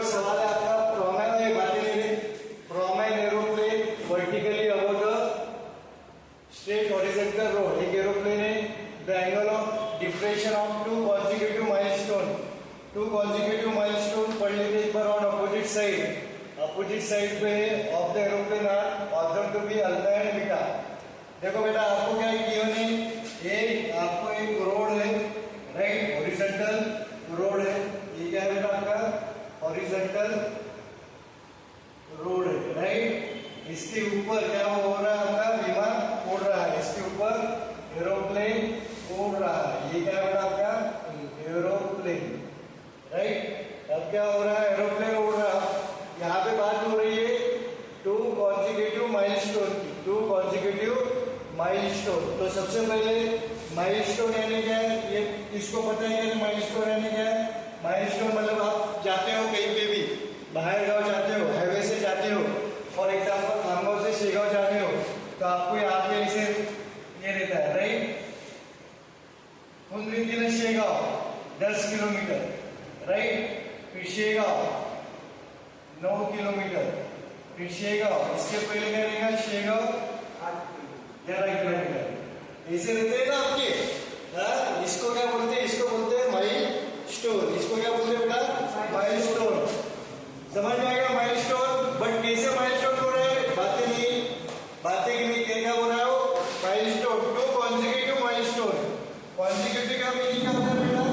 सवाल है आपका from an aeroplane vertically above the straight horizontal road. एक एरोप्लेन है, the angle of depression of two consecutive milestone पढ़ लेते एक बार ऑन अपोजिट साइड पे of the aeroplane are observe to be alpha and beta. देखो बेटा आपको क्या गिवन है, ये आपको एक रोड है, राइट, हॉरिजॉन्टल रोड है। ये क्या है बेटा आपका हॉरिजॉन्टल रोड है, राइट। इसके ऊपर क्या हो रहा है, आपका विमान उड़ रहा है, इसके ऊपर एरोप्लेन उड़ रहा है। ये क्या है बेटा आपका एरोप्लेन, राइट। अब क्या हो रहा है, एरोप्लेन उड़ रहा है। यहाँ पे बात हो रही है टू कॉन्सिक्यूटिव माइलस्टोन। तो सबसे पहले माइलस्टोन यानी क्या है, ये किसको पता है कि माइलस्टोन यानी क्या है। माइलस्टोन मतलब आप जाते हो कहीं पे भी, बाहर गांव जाते हो, हाईवे से जाते हो, फॉर एग्जाम्पल खामगांव से शेगांव जाते हो, तो आपको यहाँ पे ऐसे ये रहता है, राइट। उन शेगांव 10 किलोमीटर, राइट, फिर शेगांव 9 किलोमीटर, फिर शेगांव, इसके पहले क्या रहेगा शेगांव 11 किलोमीटर, ऐसे रहते हैं ना आपके। हाँ, इसको क्या बोलते हैं, इसको बोलते हैं माइलस्टोन। इसको क्या बोलते हैं बेटा, माइलस्टोन। समझ में आएगा माइलस्टोन। बट कैसे माइलस्टोन हो रहा है, बातें के लिए क्या हो रहा है वो milestone, to consecutive milestone. Consecutive का मीनिंग क्या होता है बेटा,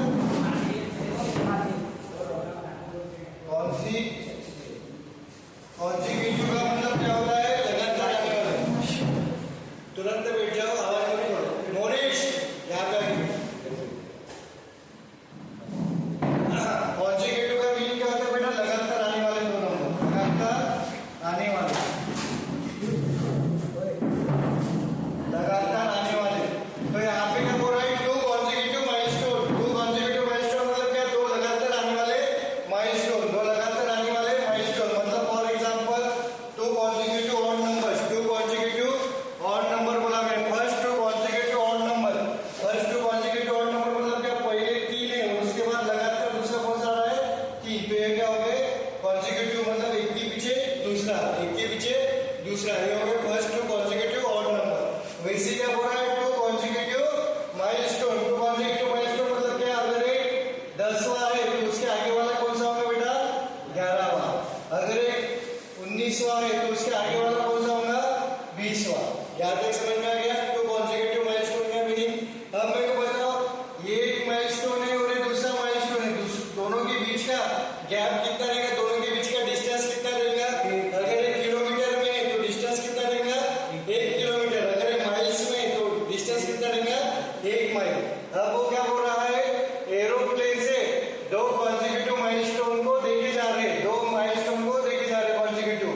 कॉन्सिक्यूटिव का मतलब क्या होता है, लगातार आने वाला। तुरंत बैठ जाओ, आवाज मत करो। मोरेश यहाँ पे कॉन्सिक्यूटिव का मीनिंग क्या होता है बेटा, लगातार आने वाले दो नंबर, लगातार आने वाले, लगातार आने वाले। तो यहाँ पे क्या बोल रहा है, to consecutive milestone. To consecutive milestone मतलब क्या, दो लगातार आने वाले माइलस्टोन, दो लगातार आने वाले माइलस्टोन। मतलब for example to consecutive odd numbers, to consecutive odd number बोला गया। First to consecutive odd number, first to consecutive odd number मतलब क्या, पहले 3 है, उसके बाद लगातार दूसरा कौन सा आ रहा है 3। तो ये क्या हो गए कॉन्सिक्यूटिव, मतलब एक के पीछे दूसरा, एक के पीछे दूसरा, ये हो गया first to consecutive odd number. वैसे क्या बोल रहा है, to consecutive milestone. To consecutive milestone मतलब क्या, अगर एक 10वां है तो उसके आगे वाला कौन सा होगा बेटा 11वां। अगर एक 19वां है तो उसके आगे वाला कौन सा होगा 20वां। यहाँ तक समझ में आ गया टू कॉन्सिक्यूटिव माइलस्टोन का मीनिंग। अब मेरे को बताओ, ये एक माइलस्टोन है और ये दूसरा माइलस्टोन है, दोनों के बीच का गैप कितना रहेगा, दोनों के बीच का डिस्टेंस कितना रहेगा। अगर 1 किलोमीटर में है तो डिस्टेंस कितना रहेगा 1 किलोमीटर, अगर माइल्स में है तो डिस्टेंस कितना रहेगा 1 माइल। अब वो क्या बोल रहा है, एरोप्लेन से दो कॉन्सिक्यूटिव माइलस्टोन को देखे जा रहे हैं, दो माइलस्टोन को देखे जा रहे हैं कॉन्सिक्यूटिव।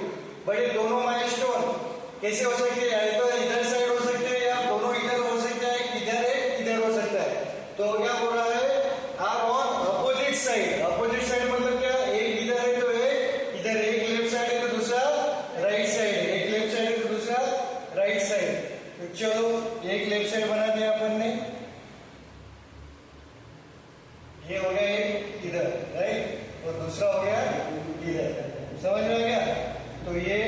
बट ये दोनों माइलस्टोन कैसे हो सकते हैं, तो इधर साइड हो सकते हैं, या दोनों इधर हो सकता है, इधर हो सकता है। तो क्या बोल रहा है, आप on opposite side. Opposite side मतलब क्या, एक इधर है तो एक इधर, एक लेफ्ट साइड है तो दूसरा राइट साइड है, एक लेफ्ट साइड है तो दूसरा राइट साइड। तो चलो एक लेफ्ट साइड बना दिया अपन ने, ये हो गया एक इधर, राइट, और दूसरा हो गया इधर। समझ में आ गया। तो ये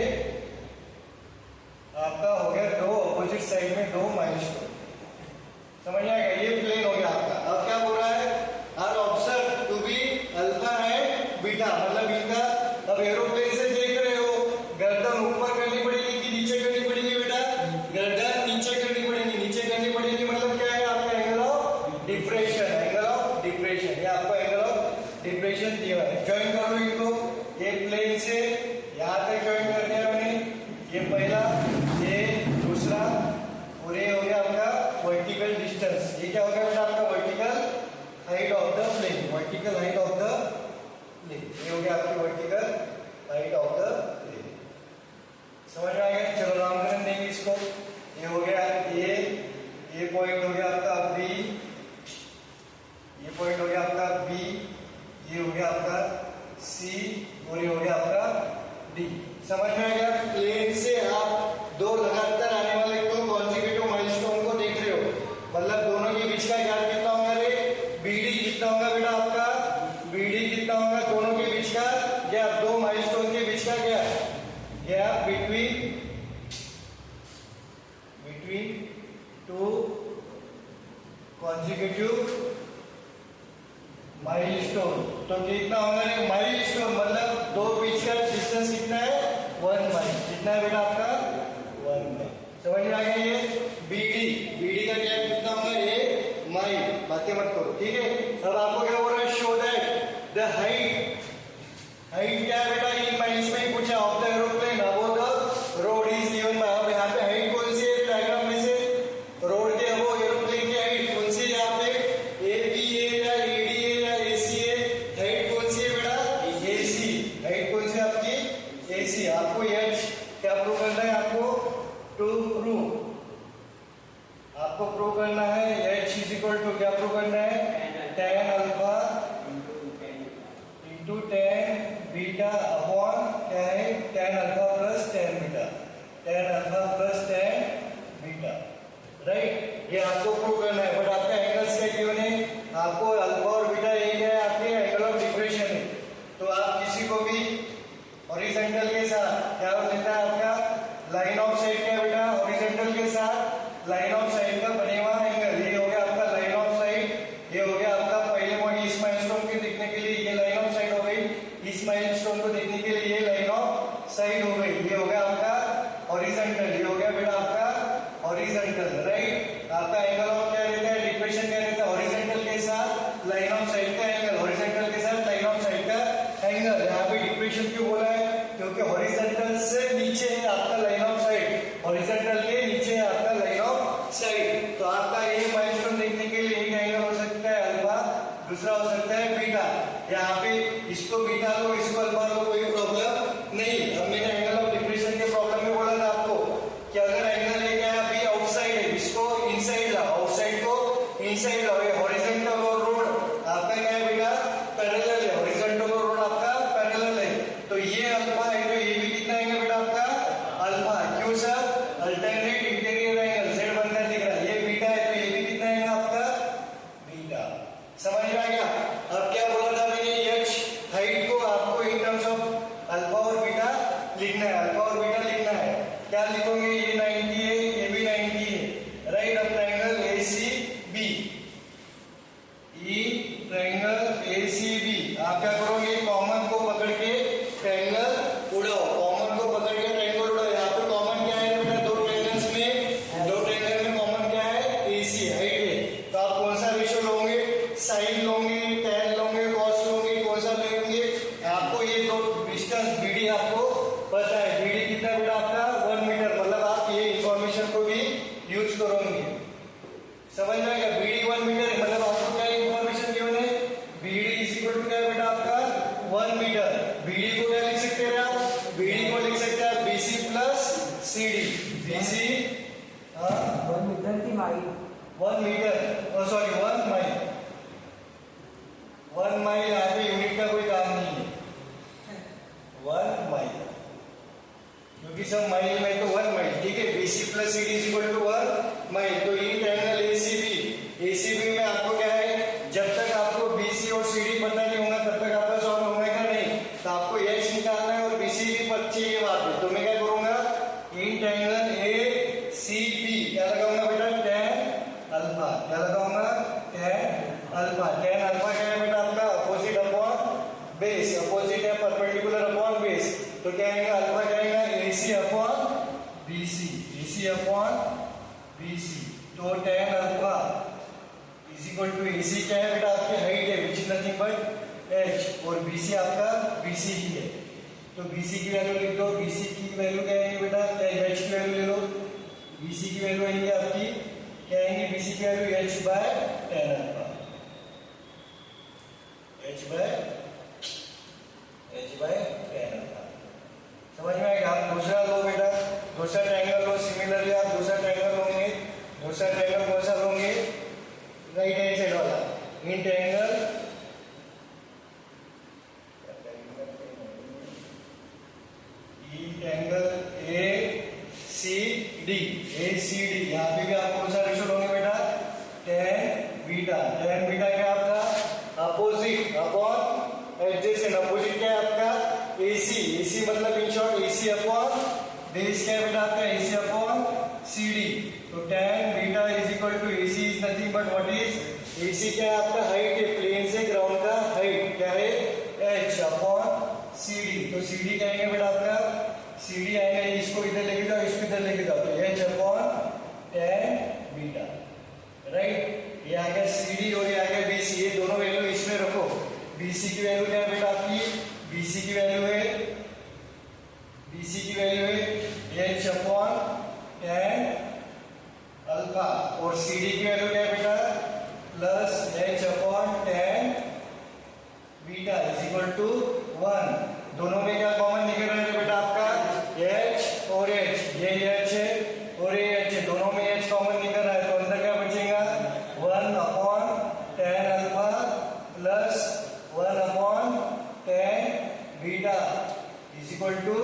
आपका हो गया दो अपोजिट साइड में दो माइलस्टोन। समझ में आएगा, ये प्लेन हो गया आपका। अब क्या बोल रहा है, are observe to be alpha and beta, मतलब इनका। अब एरोप्लेन से देख रहे हो, गर्दन ऊपर करनी पड़ेगी कि नीचे करनी पड़ेगी बेटा, गर्दन नीचे करनी पड़ेगी, नीचे करनी पड़ेगी। मतलब क्या है, आपका angle of depression, angle of depression, ये आपको एंगल ऑफ डिप्रेशन दिया है। ज्वाइन कर लो इनको, ये प्लेन से यहाँ तक ज्वाइन कर दिया मैंने, ये पहला, ये दूसरा, और ये हो गया आपका वर्टिकल डिस्टेंस। ये क्या हो गया बेटा आपका vertical height of the plane, vertical height of the plane. ये हो गया आपकी vertical height of the plane. समझ में आ गया। चलो नामकरण देंगे इसको। ये हो गया ये पॉइंट हो गया आपका बी, ये पॉइंट हो गया आपका बी, ये हो गया आपका सी, और ये हो गया आपका डी। समझ में आ गया। प्लेन से आप दो लगातार आने वाले टू कॉन्सिक्यूटिव माइलस्टोन को देख रहे हो, मतलब दोनों के बीच का गैप कितना होगा रे, बीडी कितना होगा बेटा आपका, बीडी कितना होगा दोनों के बीच का gap between two consecutive milestone. तो कितना होगा ये माइलस्टोन, मतलब दो बीच का डिस्टेंस कितना है 1 माइल। कितना है बेटा आपका 1 माइल। समझ में आ गया ये बीडी का गैप कितना होगा ये माइल। बातें मत करो, ठीक है। अब आपको क्या बोल रहा है, शो दैट द हाइट क्या है बेटा इन माइल्स में ही पूछा of the aeroplane above the road is given by. अब यहाँ पे हाइट कौन सी है डायग्राम में से, रोड के अबव एरोप्लेन की हाइट कौन सी है यहाँ पे, एबी है या एडी है या एसी है, हाइट कौन सी है बेटा एसी। हाइट कौन सी है आपकी एसी। आपको एच क्या प्रूव करना है, आपको प्रूव करना है एच इज इक्वल टू क्या प्रूव करना है tan alpha into tan beta upon क्या है tan alpha plus tan beta, tan alpha plus tan beta, right. ये आपको प्रूव करना है। बट आपका एंगल्स क्या गिवन है, आपको अल्फा और बीटा एक है आपके एंगल ऑफ डिप्रेशन है। तो आप किसी को भी हॉरिजॉन्टल के साथ क्या लेता है आपका लाइन ऑफ साइड क्या बेटा, हॉरिजॉन्टल के साथ लाइन ऑफ साइड का बने हुआ एंगल, ये हो गया आपका लाइन ऑफ साइड। ये हो गया आपका पहले पॉइंट इस माइलस्टोन को देखने के लिए ये लाइन ऑफ साइड हो गई, इस माइलस्टोन को देखने के लिए ये लाइन ऑफ साइड हो गई। ये हो गया आपका हॉरिजॉन्टल, ये हो गया बेटा आपका हॉरिजॉन्टल, राइट। आपका एंगल ऑफ क्या रहता है डिप्रेशन क्या रहता है, हॉरिजॉन्टल के साथ लाइन ऑफ साइड का एंगल, हॉरिजॉन्टल के साथ लाइन ऑफ साइड का एंगल। यहाँ पे डिप्रेशन क्यों बोला है, क्योंकि हॉरिजॉन्टल से नीचे है आपका लाइन ऑफ साइड, हॉरिजॉन्टल के नीचे है आपका लाइन ऑफ साइड। तो आपका ये माइलस्टोन देखने के लिए एक एंगल हो सकता है अल्फा, दूसरा हो सकता है बीटा। यहाँ पे इसको बीटा लो इसको अल्फा लो कोई प्रॉब्लम नहीं। अब मैंने एंगल ऑफ डिप्रेशन के प्रॉब्लम में बोला था आपको कि अगर एंगल है क्या अभी आउटसाइड है इसको इनसाइड लाओ, आउटसाइड को इनसाइड लाओ। ये हॉरिजॉन्टल और रोड आपका क्या है बेटा पैरेलल है, हॉरिजॉन्टल और रोड आपका पैरेलल है। तो ये अल्फा है तो ये भी कितना आएगा बेटा आपका अल्फा। क्यों sir, alternate interior angle Z बनता दिख रहा है। ये बीटा है तो ये भी कितना आएगा आपका बीटा। समझ में आ गया। अब क्या बोला था मैंने, एच हाइट को आपको इन टर्म्स ऑफ अल्फा और बीटा लिखना है, अल्फा और बीटा लिखना है। क्या लिखोगे, ये 90 है ये भी 90 है, राइट। अब ट्रायंगल एसीबी, ई ट्रायंगल एसीबी आप क्या करोगे, कॉमन को पकड़ के ट्रायंगल उड़ाओ, कॉमन को पकड़ के ट्रायंगल उड़ाओ। यहाँ पे कॉमन क्या है बेटा, दो ट्रायंगल में कॉमन क्या है एसी हाइट है। तो आप कौन सा रेशियो लोगे, साइन लोगे, tan लोगे, cos लोगे, कौन सा लेंगे। आपको ये दो डिस्टेंस बीडी आपको पता है, बीडी कितना बेटा आपका 1 मीटर, मतलब आप ये इंफॉर्मेशन को भी यूज करोगे। समझ में आएगा, बीडी 1 मीटर है, मतलब आपको क्या इंफॉर्मेशन गिवन है, बीडी इज इक्वल टू क्या बेटा आपका 1 मीटर। बीडी को क्या लिख सकते हैं आप, बीडी को लिख सकते हैं BC plus CD. BC 1 metre की mile, 1 metre sorry 1 mile, 1 mile यहाँ पे यूनिट का कोई काम नहीं है, 1 माइल क्योंकि सब माइल में तो 1 माइल, ठीक है। BC plus CD is equal to 1 mile. तो इन ट्रायंगल एसीबी में आपको क्या है, जब तक आपको बीसी और सीडी पता नहीं होगा तब तक आपका सॉल्व होगा नहीं। तो आपको एच निकालना है और बीसी भी पता चाहिए बात है। तो मैं क्या करूंगा, इन ट्रायंगल एसीबी क्या लगाऊंगा बेटा tan अल्फा, क्या लगाऊंगा tan अल्फा। tan अल्फा क्या है बेटा आपका अपोजिट अपॉन बेस, अपोजिट है परपेंडिकुलर अपॉन बेस। तो क्या आएगा अल्फा क्या आएगा AC upon BC, AC upon BC. तो tan alpha is equal to AC क्या है बेटा आपकी हाइट है which is nothing but H, और बीसी आपका बीसी ही है। तो बीसी की वैल्यू लिख दो, बीसी की वैल्यू क्या आएगी बेटा, एच की वैल्यू ले लो। बीसी की वैल्यू आएगी आपकी क्या आएंगी, बीसी की value H by tan alpha, H by tan alpha. समझ में आएगा। आप दूसरा लो बेटा, दूसरा ट्रायंगल लो, सिमिलरली आप दूसरा ट्रायंगल लोगे, दूसरा ट्रायंगल कौन सा लोगे, राइट हैंड साइड वाला। इन ट्रायंगल ACD, यहाँ पे भी आप कौन सा रेशियो लोगे बेटा, tan बीटा। tan बीटा क्या आपका अपोजिट अपॉन एडजेसेंट, अपोजिट क्या है आपका AC, AC मतलब in short AC AC upon base क्या है बेटा आपका AC अपॉन CD। तो tan beta is equal to AC is nothing but what is AC क्या है आपका हाइट है प्लेन से ग्राउंड का हाइट क्या है h अपॉन CD। तो CD क्या आएगा बेटा आपका CD आएगा इसको इधर लेके जाओ इसको इधर लेके जाओ तो h upon tan beta right. ये आ गया CD और ये आ गया BC ये दोनों वैल्यू इसमें रखो। BC की वैल्यू क्या है बेटा आपकी BC की वैल्यू है h अपॉन tan अल्फा और CD की वैल्यू क्या है बेटा plus h upon tan beta is equal to 1। दोनों में क्या कॉमन निकल रहा है बेटा आपका h और h ये h है और ये h है दोनों में h कॉमन निकल रहा है तो अंदर क्या बचेगा 1 upon tan alpha plus 1 upon tan beta is equal to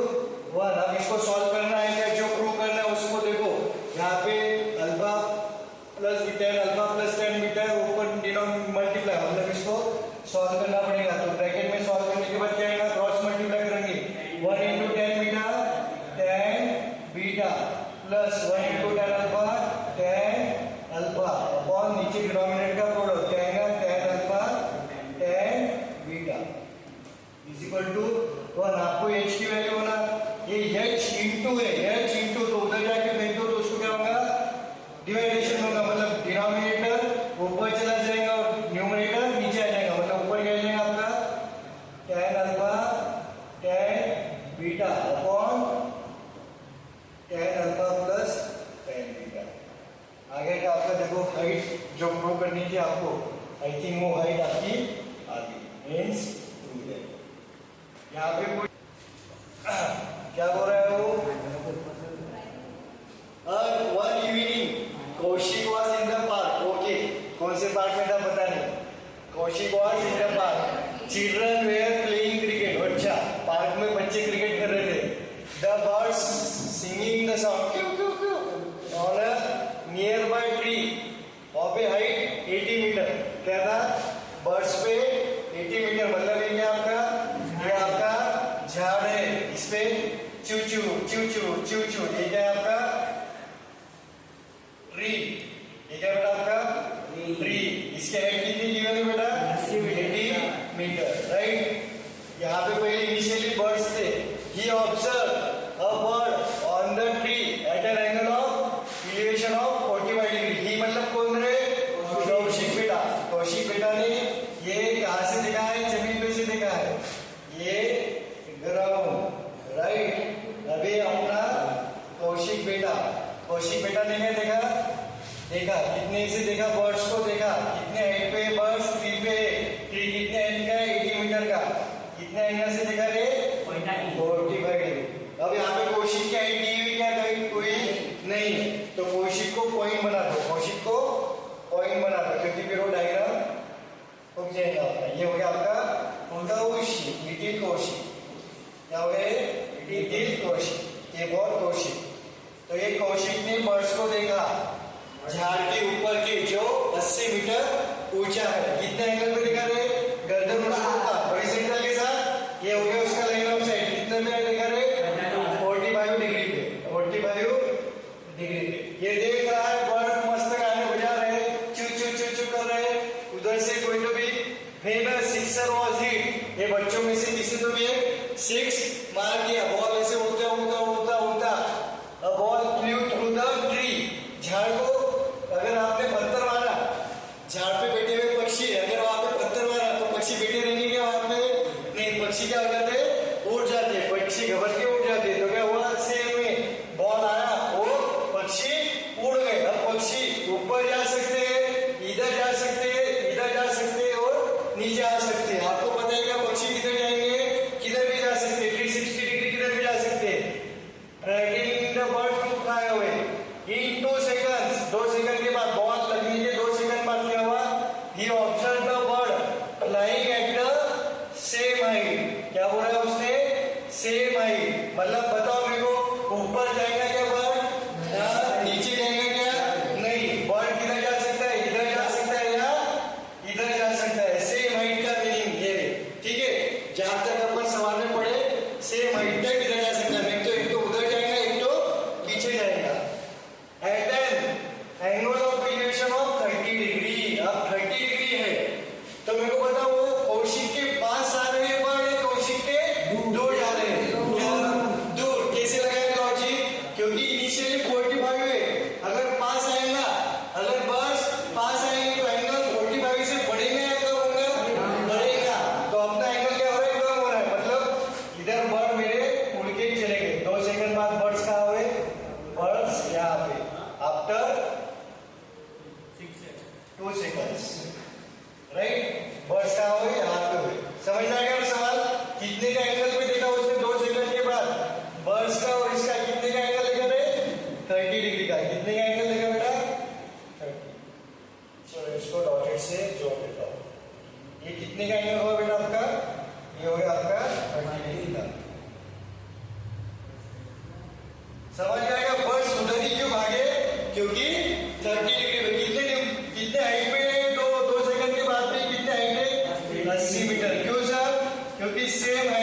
1। अब इसको सॉल्व करना है क्या जो प्रूव करना है उसको देखो यहाँ पे अल्फा प्लस tan बीटा है ऊपर मल्टीप्लाई मतलब इसको सॉल्व करना पड़ेगा। तो ब्रैकेट में सॉल्व करने के बाद क्या आएगा क्रॉस मल्टीप्लाई करेंगे 1 into tan beta plus 1 into tan alpha upon नीचे डिनोमिनेटर का प्रोडक्ट क्या आएगा tan alpha tan beta is equal to 1। आपको h की वैल्यू होना ये h इंटू है h इंटू तो उधर जाके फेंक दो तो उसको क्या होगा डिवाइडेशन होगा मतलब डिनोमिनेटर ऊपर चला जाएगा और न्यूमरेटर नीचे आ जाएगा मतलब ऊपर क्या जाएगा आपका tan alpha tan beta upon tan alpha plus tan beta. आगे का आपका देखो हाइट जो प्रूव करनी थी आपको आई थिंक वो हाइट आपकी आ गई मींस प्रूव है। यहाँ पे कोई क्या बोल रहा है वो one evening Kaushik was in the park okay कौन से पार्क में था पता नहीं Kaushik was in the park children where playing cricket अच्छा पार्क में बच्चे क्रिकेट कर रहे थे the birds singing the song on a nearby tree वहां पे हाइट 80 मीटर क्या था बर्ड्स पे 80 मीटर मतलब ये आपका झाड़ है इस पे चू चू ये क्या है आपका ट्री ये क्या बेटा आपका ट्री इसके हाइट कितनी गिवन है बेटा 80 मीटर राइट। यहाँ पे पहले इनिशियली बर्ड्स थे he observe a bird on the tree at an angle of elevation of 45 degree ही मतलब कौन रे कौशिक बेटा ने ये कहाँ से देखा है जमीन पे से देखा है ये ग्राउंड राइट। अभी अपना कौशिक बेटा ने क्या देखा कितने से देखा बर्ड्स को देखा कितने हाइट पे बर्ड्स ट्री पे ट्री कितने हाइट का है 80 मीटर का कितने एंगल से देखा रे 45 डिग्री। अब यहाँ पे कौशिक की हाइट दी हुई क्या कहीं कोई नहीं तो कौशिक को पॉइंट बना दो क्योंकि फिर वो डायग्राम हो जाएगा आपका ये हो गया आपका कौशिक लिटिल कौशिक क्या हो गया लिटिल कौशिक ये बहुत कौशिक। तो ये कौशिक ने बर्ड्स को देखा झाड़ के ऊपर के जो 80 मीटर ऊंचा है कितने एंगल पे देखा रे गर्दन उसका हॉरिजॉन्टल के साथ ये हो गया उसका लाइन ऑफ साइट कितने में देखा रे 45 डिग्री पे 45 डिग्री पे ये देख रहा है बर्ड मस्त गाने बजा रहे चू कर रहे उधर से कोई तो भी फेमस सिक्सर वाज हिट ये बच्चों में से किसी तो भी एक 6 मार दिया बॉल ऐसे उड़ता ball flu through the tree झाड़ को अगर आपने पत्थर मारा झाड़ पे बैठे हुए पक्षी अगर वहां पे पत्थर मारा तो पक्षी बैठे रहेंगे क्या वहां पे नहीं पक्षी क्या करते उड़ जाते पक्षी घबर के उड़ जाते तो क्या हुआ सेम में बॉल आया वो पक्षी उड़ गए। अब पक्षी ऊपर जा सकते हैं इधर जा सकते हैं और नीचे आ सकते हैं। आपको पता है क्या पक्षी किधर जाएंगे किधर भी जा सकते हैं 360 डिग्री किधर भी जा सकते हैं। Tracking the bird to fly away in 2 seconds 2 second के बाद बॉल लगने के 2 सेकंड बाद क्या हुआ he observe the bird flying at the same height क्या बोला है उसने सेम हाइट मतलब बताओ मेरे को ऊपर जाएगा क्या बर्ड नीचे जाएगा क्या नहीं बर्ड किधर जा सकता है इधर जा सकता है या इधर जा सकता है सेम हाइट का मीनिंग ये ठीक है जहां तक अपन सवाल में पढ़े सेम हाइट तक इधर जा सकता है।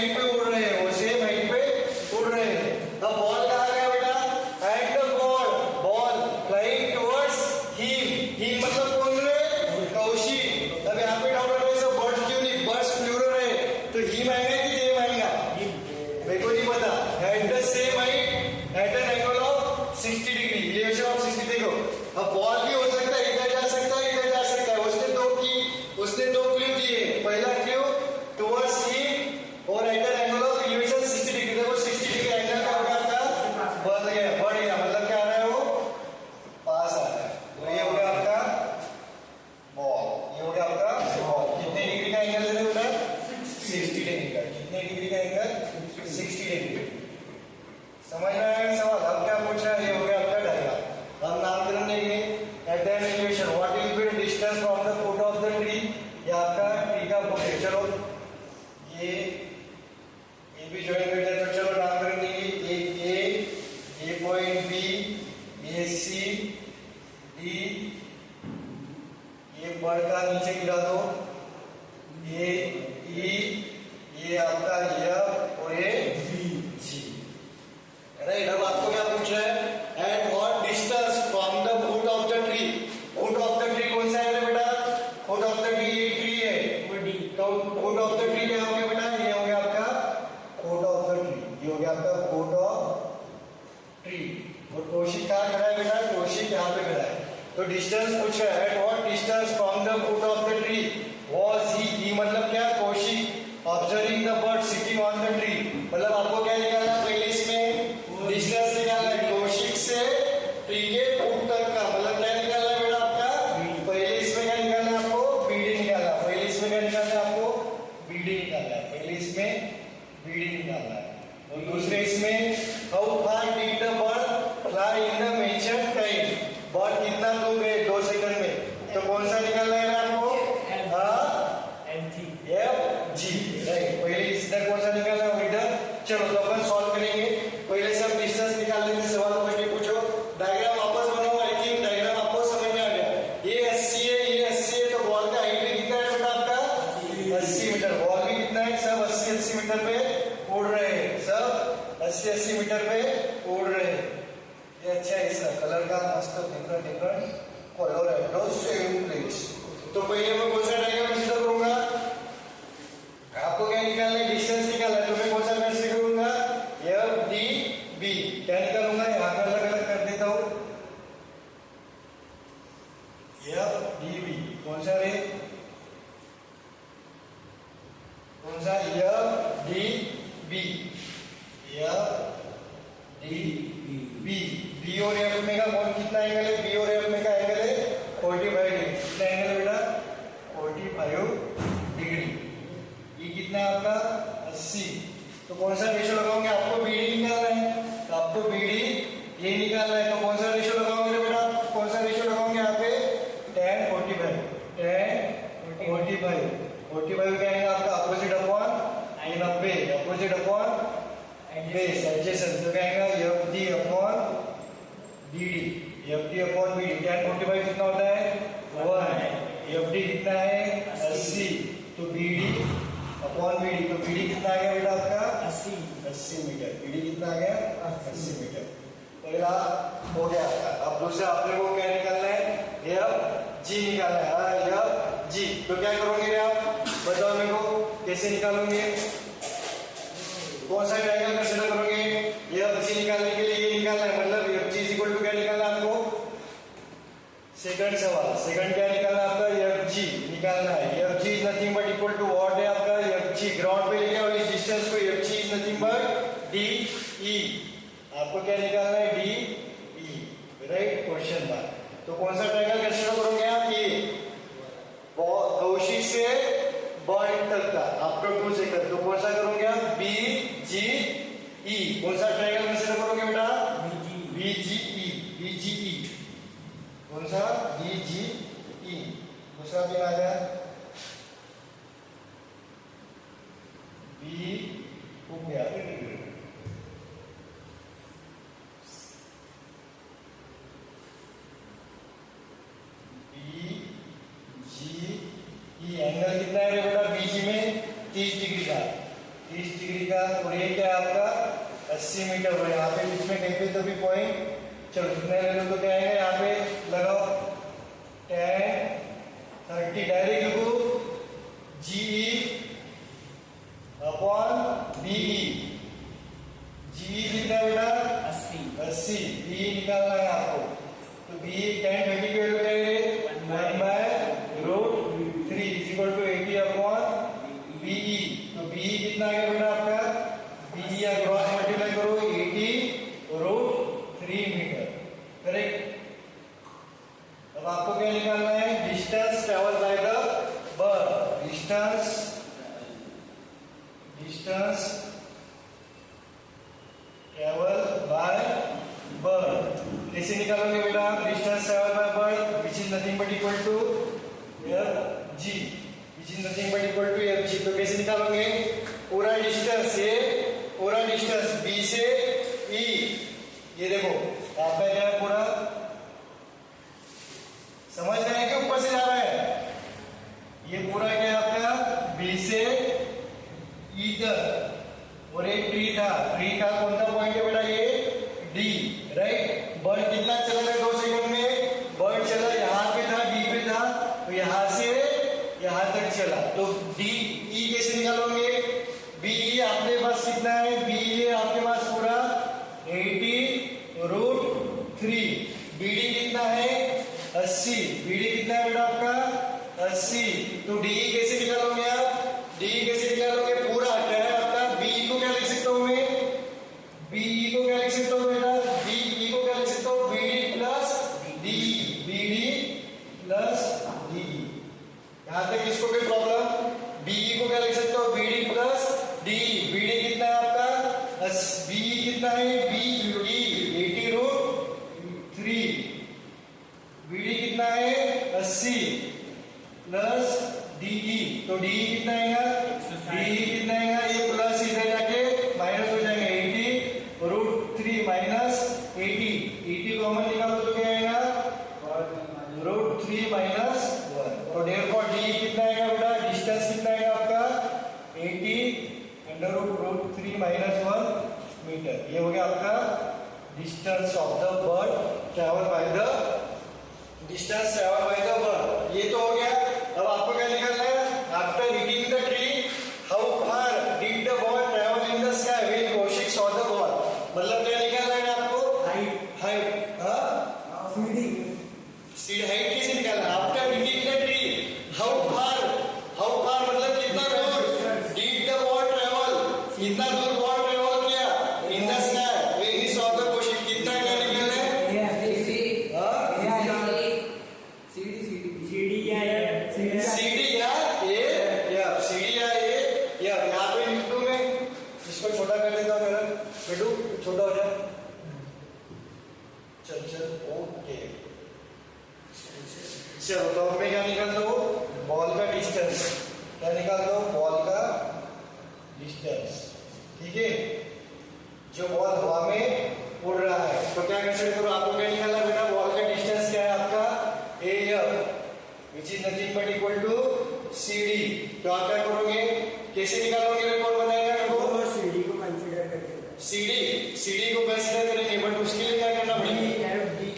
हाइट पे उड़ रहे हैं, वो सेम हाइट पे उड़ रहे हैं। अब बॉल कहाँ गया बेटा? At the ball flying towards him मतलब कौन रहे? कौशिक। अब यहाँ पे डाउट है सब बर्ड्स क्यों नहीं? बर्ड्स प्लूरल है, तो हिम आएगा कि देम आएगा? मेरे को नहीं पता। At the same height at an angle of 60 degree, elevation of 60। देखो अब बॉल भी हो सकता है, इधर जा सकता है, इधर जा सकता है। उसने दो क्लू दिए। पहला क्लू टुवर्ड्स हिम और at an angle of elevation 60 degree. देखो 60 डिग्री एंगल का होगा आपका बढ़ गया, मतलब क्या आ रहा है? वो पास आ रहा है। तो ये हो गया आपका बॉल, ये हो गया आपका बॉल। कितने डिग्री का एंगल है बेटा? 60 डिग्री का। कितने डिग्री का एंगल? 60 डिग्री। समझ में आया सवाल? अब क्या पूछ रहा है? ये हो गया आपका डायग्राम। हम नामकरण देंगे। At the elevation what will be the distance from the foot of the tree? ये आपका ट्री का फुट है। चलो ये भी ज्वाइन कर दिया, तो चलो नामकरण देंगे। ए पॉइंट बी, ए सी डी, ये बर्ड का नीचे गिरा दो, ये ई, ये आपका एफ और ये जी। राइट। अब आपको क्या पूछ रहा है? At what distance from the foot of the tree? Foot of the tree कौन सा है बेटा? फुट ऑफ द ट्री ये ट्री है, तो फुट ऑफ द ट्री क्या हो गया बेटा? ये हो गया आपका फुट ऑफ द ट्री। ये हो गया आपका फुट ऑफ ट्री। और कौशिक कहाँ खड़ा है बेटा? कौशिक यहाँ पे खड़ा है। तो डिस्टेंस पूछ रहा है। At what distance from the foot of the tree was he मतलब क्या? Kaushik observing the bird sitting on the tree. मतलब आपको क्या निकालना है? पहले इसमें डिस्टेंस निकालना है कौशिक से ट्री के फुट तक का। मतलब क्या निकालना है बेटा आपका? पहले इसमें क्या निकालना है आपको? बीडी निकालना है। पहले इसमें क्या निकालना है आपको? बीडी निकालना है। पहले इसमें बीडी निकालना है। और दूसरे इसमें how far did the bird fly in the mentioned time? Bird कितना दूर गए 2 सेकंड में? तो कौन सा निकालना है आपको? F G. राइट। पहले इधर कौन सा निकालना है? इधर। चलो तो अपन सॉल्व करेंगे। पहले से हम डिस्टेंस निकाल लेंगे। सवाल को बैठे पूछो। डायग्राम वापस बनाओ। आई थिंक डायग्राम आपको समझ में आ गया। ये 80 है, ये 80 है, तो बॉल का हाइट भी कितना है बेटा आपका? 80 मीटर। बॉल भी कितना है? सब 80 मीटर पे उड़ रहे हैं। सब 80 मीटर पे उड़ रहे हैं। ये अच्छा है, इसका कलर का मस्त डिफरेंट कलर है। No same place. तो पहले मैं कौन सा डायग्राम कंसीडर करूंगा? आपको क्या निकालना है? डिस्टेंस निकालना है। तो मैं कौन सा कंसीडर करूंगा? F D B. क्या निकालूंगा? यहाँ पे अलग अलग कर देता हूँ। एफ डी बी कौन सा रे? कौन सा? F D B. F D B. B और एफ में का कौन कितना एंगल है? बी और एफ में का एंगल है 45 डिग्री। कितना एंगल है बेटा? 45 डिग्री। ये कितना है आपका? 80। तो कौन सा रेशियो लगाओगे? आपको बीडी निकालना है, तो आपको बीडी ये निकालना है। तो कौन सा रेशियो लगाओगे बेटा? कौन सा रेशियो लगाओगे यहाँ पे? 10 45। 10 45। 45 क्या आएगा आपका? Opposite upon 90। Opposite upon base adjacent. तो क्या आएगा? F D upon BD. F D upon BD. 10 45 कितना होता है? 1। एफ डी कितना है? 80। तो बीडी अपॉन बीडी। तो बीडी कितना आ गया बेटा आपका? 80 मीटर। बीडी कितना आ गया? 80 मीटर। पहला हो गया। अब दूसरा अपने को क्या निकालना है? एफ जी निकालना है। एफ जी। तो क्या करोगे आप? बताओ मेरे को कैसे निकालोगे? कौन सा ट्रायंगल कंसीडर करोगे? एफ जी निकालने के लिए ये निकालना है। मतलब एफ जी इक्वल टू क्या निकालना है आपको? सेकंड सवाल। सेकंड क्या निकालना है आपका? एफ जी निकालना है। F G is nothing but equal to what है आपका? F G. ग्राउंड पे लेके आओ इस डिस्टेंस को। F G is nothing but D E. आपको क्या निकालना है? D E. Right. Question mark. तो कौन सा ट्रायंगल कंसीडर करोगे आप? ये कौशिक से बर्ड तक का आफ्टर 2 सेकंड। तो कौन सा करोगे आप? बी जी ई। कौन सा ट्रायंगल कंसीडर करोगे बेटा? बी जी ई। बी जी ई। कौन सा? बी जी ई। दूसरा भी आ गया बी हो गया। बी जी ई। एंगल कितना है रे बेटा? बीजी में 30 डिग्री का। 30 डिग्री का, और ये क्या है आपका 80 मीटर। और यहाँ पे बीच में कहीं पे तो भी पॉइंट, चलो कितने ले लो तो क्या आएगा, यहाँ पे लगाओ 10 30, डायरेक्ट लिखो GE अपॉन BE। GE कितना है बेटा 80, BE निकालना है आपको, तो BE 10 30 की वैल्यू क्या है 1/√3 is equal to 80 upon BE। तो BE कितना आ गया बेटा आपका, BE या क्रॉस मल्टीप्लाई करो 80√3 मीटर, करेक्ट। अब आपको क्या निकालना है, distance travel by the bird, distance travel by bird. कैसे निकालोगे बेटा, distance travel by bird which is nothing but equal to FG, which is nothing but equal to FG। तो कैसे निकालोगे, पूरा डिस्टेंस, ये पूरा डिस्टेंस B से E, ये देखो आपका क्या है, पूरा समझ रहे हैं कि ऊपर से जा रहा है, ये पूरा क्या है आपका B से E तक। और एक ट्री था, ट्री का कौन सा पॉइंट है बेटा, ये D, राइट। बर्ड कितना चला है 2 सेकंड में, बर्ड चला यहाँ पे था, D पे था, तो यहाँ से यहाँ तक चला, तो DE कैसे निकालोगे, BE आपके पास कितना है, BE आपके पास पूरा 80√3, BD कितना है 80, BD कितना है बेटा आपका 80, तो DE कैसे निकालोगे आप, DE कैसे निकालोगे, पूरा क्या है आपका, BE को क्या लिख सकता हूँ मैं, BE को क्या लिख सकता हूँ बेटा, BE को क्या लिख सकता हूँ, BD plus DE, BD plus DE। यहाँ तक इसको कोई प्रॉब्लम, BE को क्या लिख सकते हो, BD प्लस DE। BD कितना है आपका, BE कितना है, BE 80√3, BD कितना है 80 प्लस DE, तो DE कितना आएगा, DE कितना आएगा, ये प्लस इधर जाके माइनस हो जाएगा, 80√3 माइनस 80 कॉमन निकालो तो क्या आएगा √3 माइनस 1, तो therefore DE कितना आएगा बेटा, डिस्टेंस कितना आएगा आपका 80√3 माइनस 1 मीटर। ये हो गया आपका distance of the bird travel by the, distance travel by the bird, ये तो हो गया। अब आपको क्या निकालना है, after hitting the tree how far did the bird travel in the sky when Kaushik saw the bird, मतलब क्या निकालना है आपको, हाइट, हाँ सीड हाइट कैसे निकालना, after hitting the tree how far मतलब कितना दूर, डिड द बर्ड ट्रैवल, कितना दूर बर्ड ट्रैवल किया इन the sky when he saw the Kaushik, कितना क्या निकालना है, CD या A, यहाँ पे लिख दूं मैं, इसको छोटा कर देता हूँ मेरा बेटू, छोटा हो जाए, चल ओके। चलो तो अब मैं क्या निकाल दो, बॉल का डिस्टेंस, क्या निकाल दो, बॉल का डिस्टेंस, ठीक है। जो बॉल हवा में उड़ रहा है, तो क्या कंसीडर करो, आपको क्या निकालना बेटा, बॉल का डिस्टेंस क्या है आपका AF which is nothing but equal to CD। तो आप क्या करोगे, कैसे निकालोगे, कौन बताएगा आपको, CD को कंसीडर करेंगे, बट उसके लिए क्या करना पड़ेगा,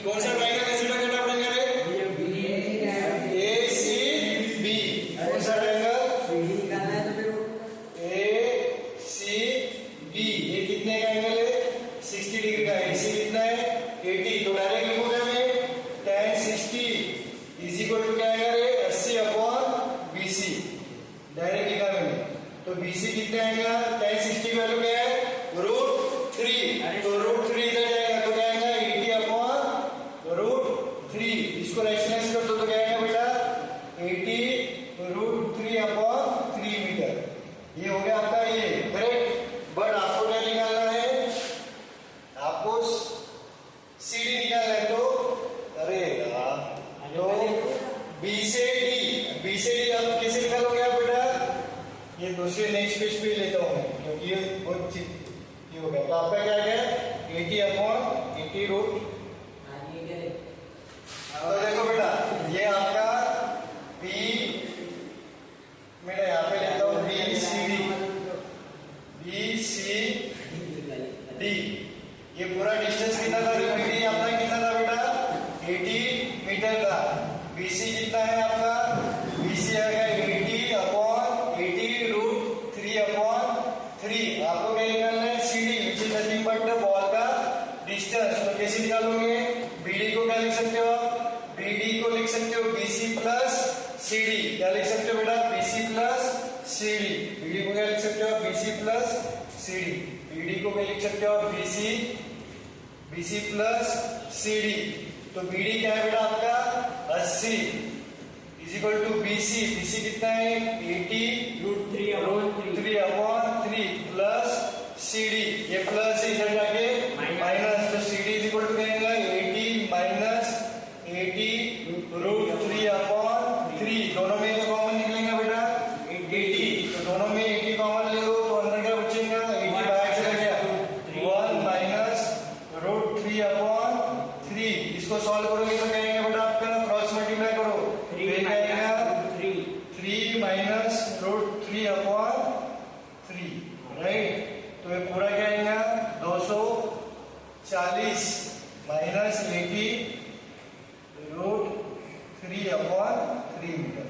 कौन सा ट्रायंगल कंसीडर करना पड़ेगा रे, ACB, कौन सा ट्रायंगल ACB, ये कितने का एंगल है 60 डिग्री का, AC कितना है 80, तो डायरेक्ट लिखूंगा मैं tan 60 इज इक्वल टू क्या आएगा रे 80 अपॉन BC, डायरेक्ट लिखा मैंने, तो BC कितना आएगा, tan 60 की वैल्यू क्या है √3, तो √3 इधर जाएगा तो क्या आएगा 80 अपॉन √3, इसको रैशनलाइज कर दो तो क्या आएगा बेटा 80√3 अपॉन 3 मीटर, ये हो गया आपका ये, करेक्ट। बट आपको क्या निकालना है, आपको CD निकालना है, तो अरे तो B से D आप कैसे निकालोगे आप बेटा, ये दूसरे नेक्स्ट पेज पे लेता हूँ मैं, क्योंकि ये बहुत ये हो गया, तो आपका क्या गया 80 अपॉन 80√, तो देखो बेटा ये आपका B, मैं यहाँ पे लेता हूँ BCD सी डी। ये पूरा डिस्टेंस कितना था? बीडी आपका कितना था बेटा? 80 मीटर था। बीसी कितना है आपका? बीसी आएगा 80/80√3/3। आपको क्या निकालना है? CD which is nothing but the ball का डिस्टेंस। तो कैसे निकालोगे? बीडी को क्या लिख सकते हो? बीडी को लिख सकते हो बीसी प्लस सीडी। क्या लिख सकते हो बेटा? BC plus CD. बीडी को क्या लिख सकते हो? BC plus CD. बीडी को क्या लिख सकते हो? BC plus CD. तो बीडी क्या है बेटा आपका? 80 is equal to BC. BC कितना है? 80√3/3 प्लस सीडी। ये प्लस है, इधर जाके माइनस। तो सीडी इज इक्वल टू क्या आएगा? 80 माइनस 80√3/3। दोनों में क्या कॉमन निकलेगा बेटा? 80। तो दोनों में 80 कॉमन ले लो तो अंदर क्या बचेगा? 80 बाहर चला गया। 1 माइनस √3/3। इसको सॉल्व करोगे तो क्या आएगा बेटा आपका? क्रॉस मल्टीप्लाई करो। 3 माइनस √3/3, राइट। तो ये पूरा क्या आएगा? 240 माइनस 80√3/3 मीटर।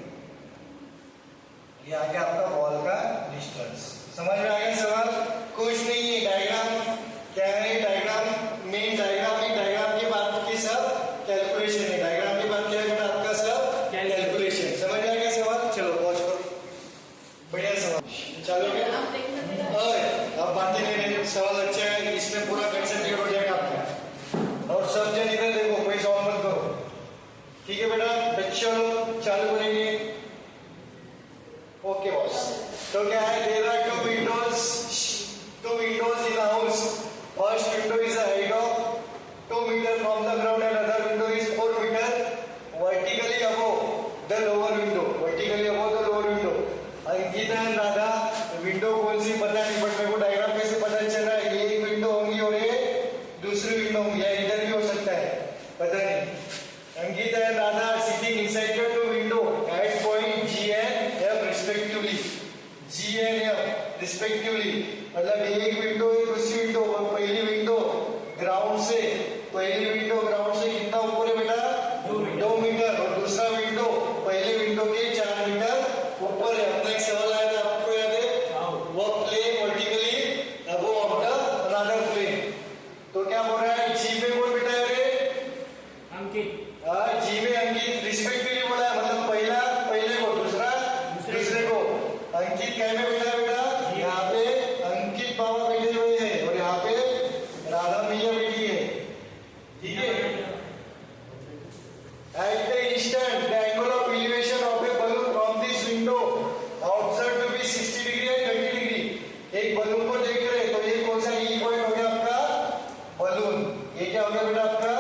ये आ गया आपका बॉल का डिस्टेंस। समझ में आ गया सवाल? कुछ नहीं है। डायग्राम क्या है? डायग्राम मेन डायग्राम में डायग्राम की बात की सब कैलकुलेशन है। डायग्राम की बात क्या है बेटा आपका? सब कैलकुलेशन। समझ में आ गया सवाल? चलो पॉज करो। बढ़िया सवाल। चलो क्या अब बातें नहीं रही। सवाल अच्छा है, इसमें पूरा कंसंट्रेट हो जाएगा आपका। और सब जन इधर देखो, कोई सवाल मत करो, ठीक है बेटा? चलो चालू करेंगे। Okay boss. तो क्या है? There are two windows in house. First window is a height of 2 meter from the ground and other window is 4 meter vertically above the lower window. Ankit and Radha, window कौन सी पता नहीं, but मेरे को diagram कैसे पता चल रहा है? ये एक विंडो होंगी और ये दूसरी विंडो होंगी, या इधर भी हो सकता है, पता नहीं। Ankit and Radha are sitting inside the two window at point G and F respectively. मतलब एक विंडो है, दूसरी विंडो। पहली विंडो ग्राउंड से कितना ऊपर है बेटा? 2 मीटर। और दूसरा विंडो पहले विंडो के 4 मीटर ऊपर है। अपना एक सवाल आया था, आपको याद है? वो plane vertically above of the another plane. तो क्या बोल रहा है? जी में कौन बेटा है रे? अंकित। जी में अंकित रिस्पेक्टिवली बोला है, मतलब पहले को, दूसरा दूसरे को। अंकित क्या में बेटा है बेटा? यहाँ पे अंकित बाबा बैठे हुए हैं और यहाँ पे राधा मैया बैठी है, ठीक है? At the instant, the angle of elevation of a balloon from this window observed to be 60 degree and 30 degree. एक बलून को देख रहे हैं, तो ये कौन सा ई पॉइंट हो गया आपका? बलून। ये क्या हो गया बेटा आपका?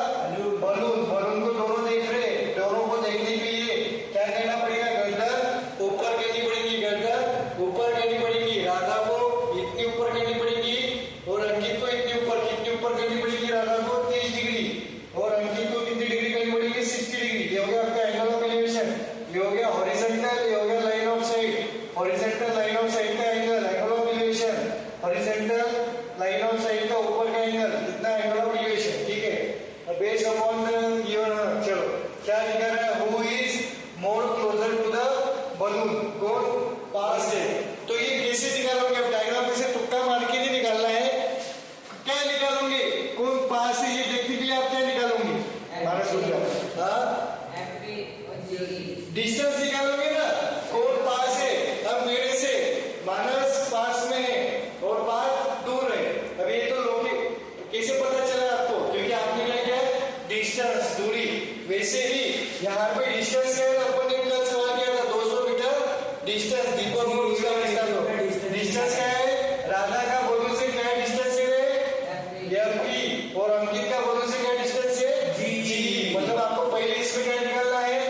बलून को दोनों देख रहे हैं। दोनों को देखने के लिए क्या करना पड़ेगा? गर्दन ऊपर करनी पड़ेगी। राधा को इतनी ऊपर करनी पड़ेगी और अंकित को इतनी ऊपर। कितनी ऊपर करनी पड़ेगी? राधा को 30 डिग्री और अंकित को कितनी डिग्री करनी पड़ेगी? 60 डिग्री। ये हो गया आपका एंगल ऑफ एलिवेशन। ये हो गया हॉरिजॉन्टल, ये हो गया line of sight. Horizontal line of sight का angle of elevation. Horizontal line of sight का ऊपर का एंगल, कितना एंगल ऑफ एलिवेशन, ठीक है? Based upon given. चलो क्या लिखा है? Who is more closer to the balloon? कौन पास है? तो ये कैसे निकालोगे? अब डायग्राम में से तुक्का मार के नहीं निकालना है। क्या निकालोगे? कौन पास है ये देखने के लिए आप क्या निकालोगे? माना सोचा डिस्टेंस निकालोगे ना, कौन पास है? अब मेरे से मानस पास में है और पास दूर है। अब ये तो लोग कैसे पता चला आपको? क्योंकि आपने क्या किया? डिस्टेंस, दूरी। वैसे ही यहाँ पे डिस्टेंस क्या है? अपन ने कल सवाल किया था 200 मीटर डिस्टेंस। दीपक को उसका डिस्टेंस क्या है? राधा का बलून से क्या डिस्टेंस है? FP। और अंकित का बलून से क्या डिस्टेंस है? G। मतलब आपको पहले इसमें क्या निकालना है?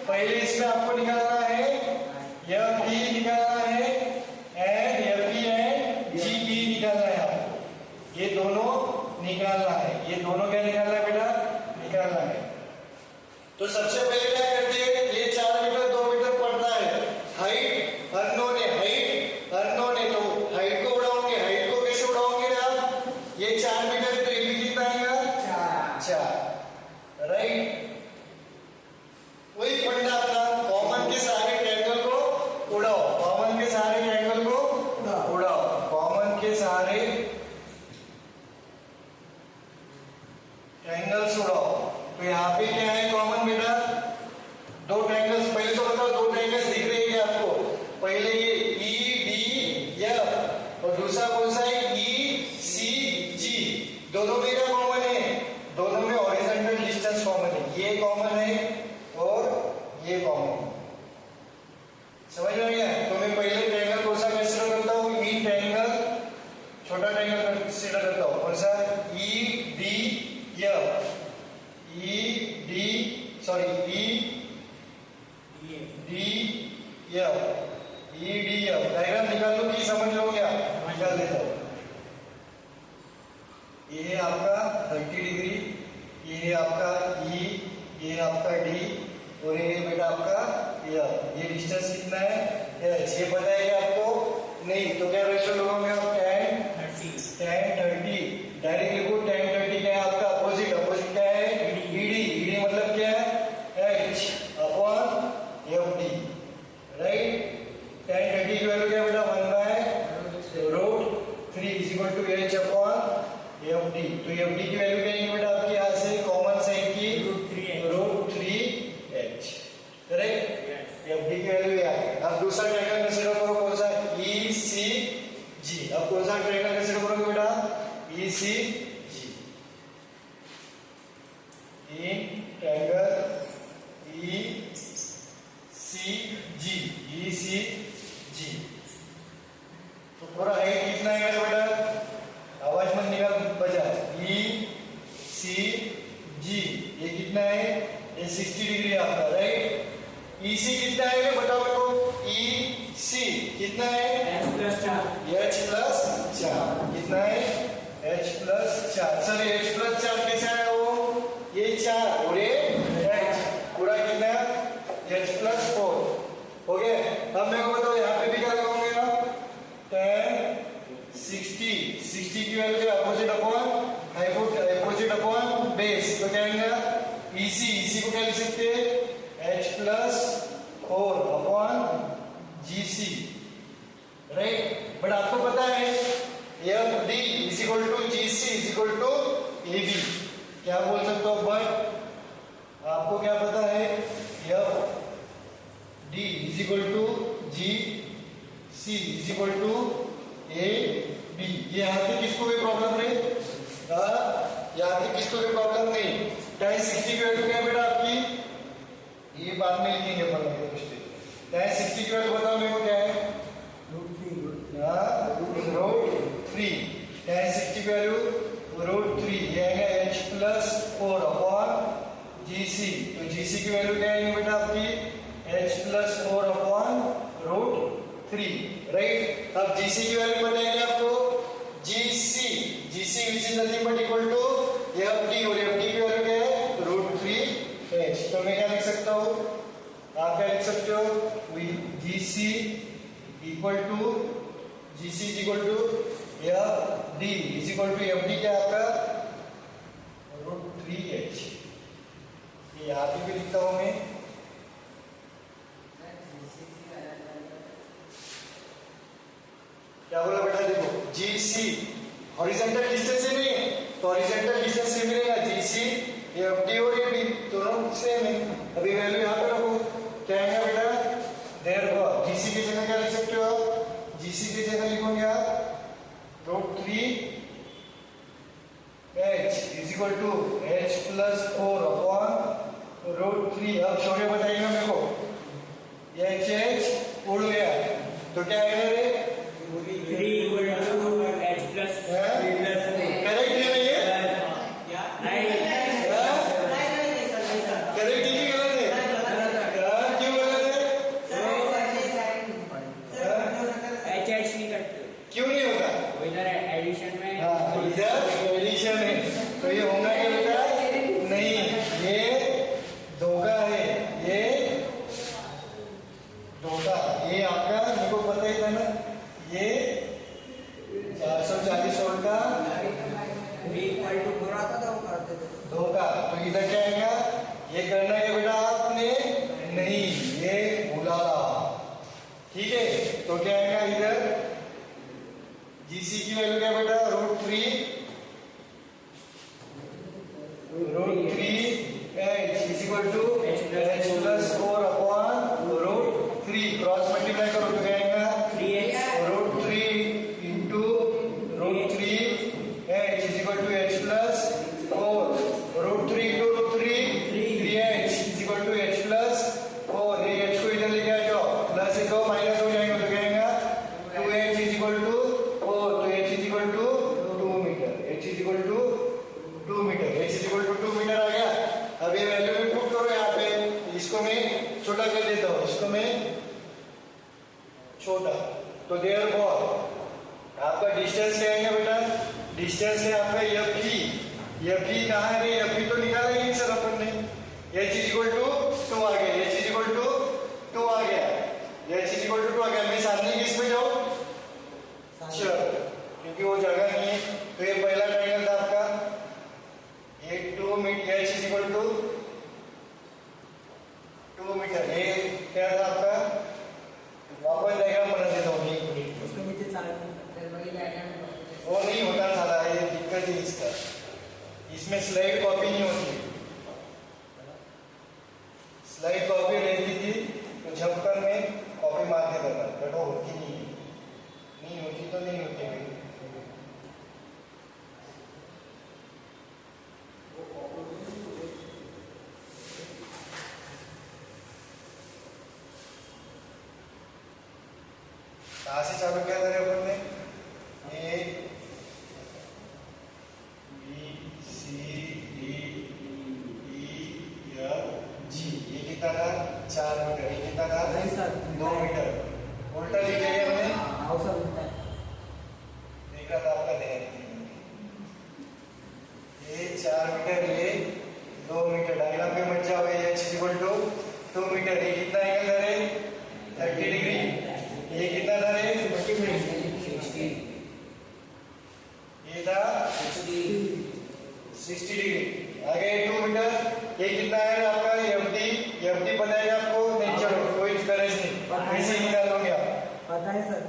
पहले इसमें आपको निकालना है FP निकालना है एंड FP एंड GP निकालना है आपको। ये दोनों निकालना है। ये दोनों क्या निकालना है बेटा? निकालना है। तो सबसे पहले क्या करते हैं? ये 4 मीटर 2 मीटर पड़ता है। हाइट अननोन है, तो हाइट को उड़ाओगे। हाइट को कैसे ये 4 मीटर है तो ये भी कितना आएगा? 4, राइट। वही फंडा अपना, कॉमन के सारे ट्रायंगल को उड़ाओ, कॉमन के सारे ट्रायंगल को उड़ाओ, कॉमन के सारे ट्रायंगल्स उड़ाओ। तो यहाँ पे क्या है कॉमन बेटा? दो ट्रायंगल्स, पहले तो बताओ दो ट्रायंगल्स दिख रहे हैं आपको? पहले ये ई डी एफ और दूसरा कौन सा है? ई सी जी। दोनों में क्या कॉमन है? दोनों में हॉरिजॉन्टल डिस्टेंस कॉमन है, ये कॉमन है और ये कॉमन है। समझ में आ गया? तो मैं पहले ट्रायंगल कौन सा कंसीडर करता हूँ? ई ट्रायंगल, छोटा ट्रायंगल कंसीडर करता हूँ। कौन सा? E D F, E D sorry E D F, E D F. Diagram निकाल लो कि समझ लो क्या? निकाल देता हूँ। ये है आपका 30 डिग्री, ये है आपका ई, ये है आपका डी और ये है बेटा आपका एफ। ये डिस्टेंस कितना है? एच। ये पता है क्या आपको? नहीं। तो क्या रेशियो लोगे आप? tan 30। डायरेक्ट लिखो tan 30 क्या है आपका? अपोजिट। अपोजिट क्या है? ईडी। ईडी मतलब क्या है? H upon F D, right. tan 30 की वैल्यू क्या बेटा? 1/√3 is equal to H upon F D. तो एफ डी की वैल्यू क्या है बेटा आपकी? यहाँ से कॉमन साइन की √3h, करेक्ट। एफ डी की वैल्यू यहाँ। अब दूसरा ट्रायंगल कंसीडर करो, कौन सा? ई सी जी। अब कौन सा ट्रायंगल कंसीडर करोगे बेटा? ई सी जी। ई ट्रायंगल ई सी जी, ई सी जी। तो पूरा हाइट कितना है बेटा? आवाज मत निकाल, बजा। ई सी जी ये कितना है? ये 60 डिग्री आपका, राइट। ई सी कितना है बताओ मेरे को? ई सी कितना है? H प्लस 4 कितना है? H plus 4। Sir H plus 4 कैसे आया वो? ये 4 और ये H, पूरा कितना? H प्लस 4 हो गया। अब मेरे को बताओ यहाँ पे भी क्या लगाऊंगे ना? tan 60 की वैल्यू क्या? Opposite upon opposite upon base. तो क्या आएगा? इसी को क्या लिख सकते हैं? H plus 4 upon GC, right. But आपको पता है F D is equal to GC is equal to AB। क्या बोल सकते हो? बट आपको क्या पता है? F D is equal to GC is equal to AB। ये यहाँ पे किसको भी प्रॉब्लम नहीं? यहाँ पे किसको भी प्रॉब्लम नहीं। tan 60 की वैल्यू क्या है बेटा आपकी? ये बाद में लिखेंगे अपन लोग। tan 60 की वैल्यू बताओ मेरे को क्या है? √3। tan 60 की वैल्यू √3, ये आएगा H प्लस 4 अपॉन GC। तो GC की वैल्यू क्या आएगी बेटा आपकी? H plus 4 upon √3, right. अब GC की वैल्यू पता है क्या आपको? GC which is nothing but equal to FD और FD की वैल्यू क्या है? √3h। तो मैं क्या लिख सकता हूँ? आप क्या लिख सकते हो? GC equal to FD is equal to FD क्या आपका? √3h। ये यहाँ पे भी लिखता हूँ मैं। क्या बोला बेटा? देखो GC हॉरिजॉन्टल डिस्टेंस से नहीं है, तो हॉरिजॉन्टल डिस्टेंस से मिलेगा GC, FD और AB दोनों सेम है। अभी वैल्यू यहाँ पे रखो, क्या आएगा बेटा? देयरफॉर GC की जगह क्या लिख सकते हो आप? GC की जगह लिखोगे आप √3h is equal to H plus 4 upon √3। अब छोटे बताइएगा मेरे को, H उड़ गया तो क्या आएगा रे? 3 equal to H plus correct है ना ये? करेक्ट है कि गलत है? क्यों गलत है? क्यों नहीं होगा? इधर एडिशन में, इधर एडिशन है तो ये होगा क्या बेटा? नहीं, ये धोखा है, ये धोखा। ये आपका मेरे को पता ही था ना, ये 440 वोल्ट का इक्वल टू पूरा आता था वो करते थे 2 का, तो इधर क्या आएगा? ये करना है बेटा आपने नहीं, ये भूला। ठीक है, तो क्या आएगा इधर? जीसी की वैल्यू क्या बेटा? √3 h is equal to h plus 4 upon √3, cross multiply करो तो क्या आएगा? 3h √3 into √3 h is equal to h plus 4, √3 into √3 3h is equal to h plus 4, ये h को इधर लेके आ जाओ, प्लस एक माइनस हो जाएगा तो क्या आएगा? 2h इज इक्वल टू 4, तो h is equal to 2 metre, h is equal to 2 metre, h is equal to 2 metre आ गया। अब ये वैल्यू में पुट करो यहाँ पे, इसको मैं छोटा कर देता हूँ, इसको मैं छोटा, तो देयरफॉर आपका डिस्टेंस क्या आएगा बेटा? डिस्टेंस है आपका FE कहाँ है? FE तो निकाला ही नहीं सर अपन ने, h इज इक्वल टू 2 आ गया, h इज इक्वल टू 2 आ गया, h इज इक्वल टू 2 आ गया। मैं सामने किस में जाऊँ? चलो, क्योंकि वो जगह नहीं है, तो ये पहला ट्रायंगल था आपका, ये 2 metre, h is equal to 2 metre, ये क्या था आपका? वापस डायग्राम बना देता हूँ, एक मिनट। उसके नीचे चार वो नहीं होता सारा, ये दिक्कत है इसका, इसमें स्लाइड कॉपी नहीं होती, स्लाइड कॉपी रहती थी तो झपकर में कॉपी मार के करना, बट वो होती नहीं होती तो नहीं होती भाई। कहाँ से चालू किया था अपन ने? A B C D E F G, ये कितना था? 4 मीटर, ये कितना था? नहीं सर 2 मीटर, उल्टा लिख लिया हमने, अवसर मिलता है देख रहा था आपका ध्यान, ये 4 मीटर, ये 2 मीटर, डायग्राम पे मत जाओ, ये h इक्वल टू 2 मीटर, ये कितना एंगल है? 30 डिग्री, ये कितना था रे? 60 ये था 60 डिग्री, आगे 2 मीटर, ये कितना है आपका? FD पता है आपको? नहीं, चलो कोई गरज नहीं, ऐसे ही निकाल लोगे आप। पता है सर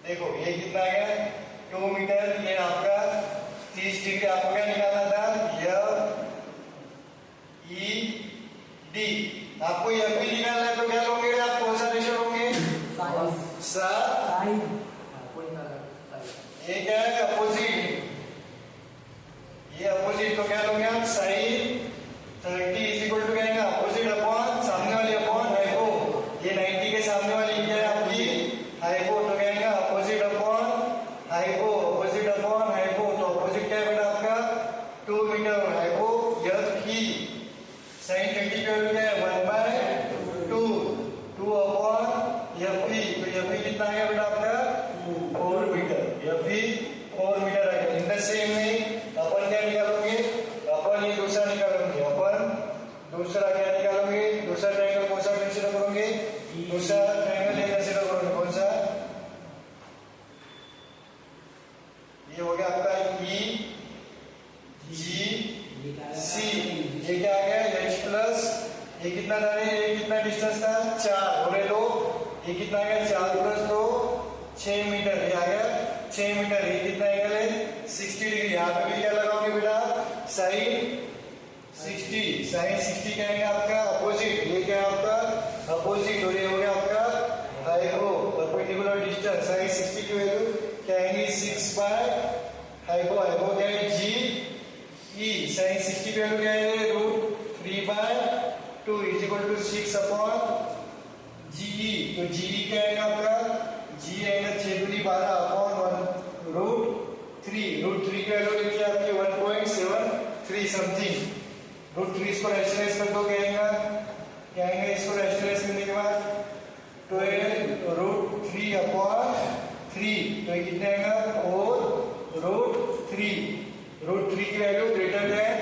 देखो ये कितना आ गया? 2 मीटर, ये आपका 30 डिग्री, आपको क्या निकालना था? FED, आपको FB निकालना है तो क्या लोगे आप? कौन सा रेशो लोगे? साइन, ये क्या है? अपोजिट, ये अपोजिट, तो क्या लोगे आप? साइन 30 इज इक्वल टू क्या है? अपोजिट अपॉन सामने वाली अपॉन हाइपो, ये 90 के सामने वाली क्या है आपकी? हाइपो, तो क्या है? Opposite upon hypo, opposite upon hypo, तो अपोजिट क्या है बेटा आपका? 2 मीटर, हाइपो FE, साइन 30 का क्या है? 1/2, 2 अपॉन FE, तो FE कितना आ गया बेटा आपका? 4 मीटर, FE 4 मीटर आ गया। इन द सेम वे अपन क्या निकालोगे? अपन ये दूसरा निकालोगे, अपन दूसरा क्या निकालोगे? दूसरा ट्रायंगल कौन सा कंसीडर करोगे? दूसरा ट्रायंगल ये कंसीडर करोगे, कौन सा? ये हो गया आपका EGC, ये क्या आ गया? H प्लस, ये कितना था? ये कितना डिस्टेंस था? 4 बोले 2, ये कितना आ गया? 4 प्लस 2 6 मीटर, ये आ गया 6 मीटर, ये कितना एंगल है? 60 डिग्री। यहाँ पे भी क्या लगाओगे बेटा? साइन 60, साइन 60 क्या है आपका? अपोजिट, ये क्या है आपका? अपोजिट, और ये हो गया आपका हाइपो, परपेंडिकुलर डिस्टेंस, साइन 60 की वैल्यू क्या आएगी? 6 बाय हाइपो, हाइपो क्या है? GE, साइन 60 की वैल्यू क्या है? √3/2 is equal to 6 upon GE, तो GE क्या है आपका? G आएगा 6 दूनी 12 अपॉन 1 √3 की वैल्यू लेती है आपकी 1.73 समथिंग, √3 इसको रैशनलाइज कर दो, क्या आएगा? क्या आएगा? इसको रैशनलाइज करने के बाद 12 √3 अपॉन 3, तो ये कितना आएगा? 4 √3 की वैल्यू ग्रेटर देन,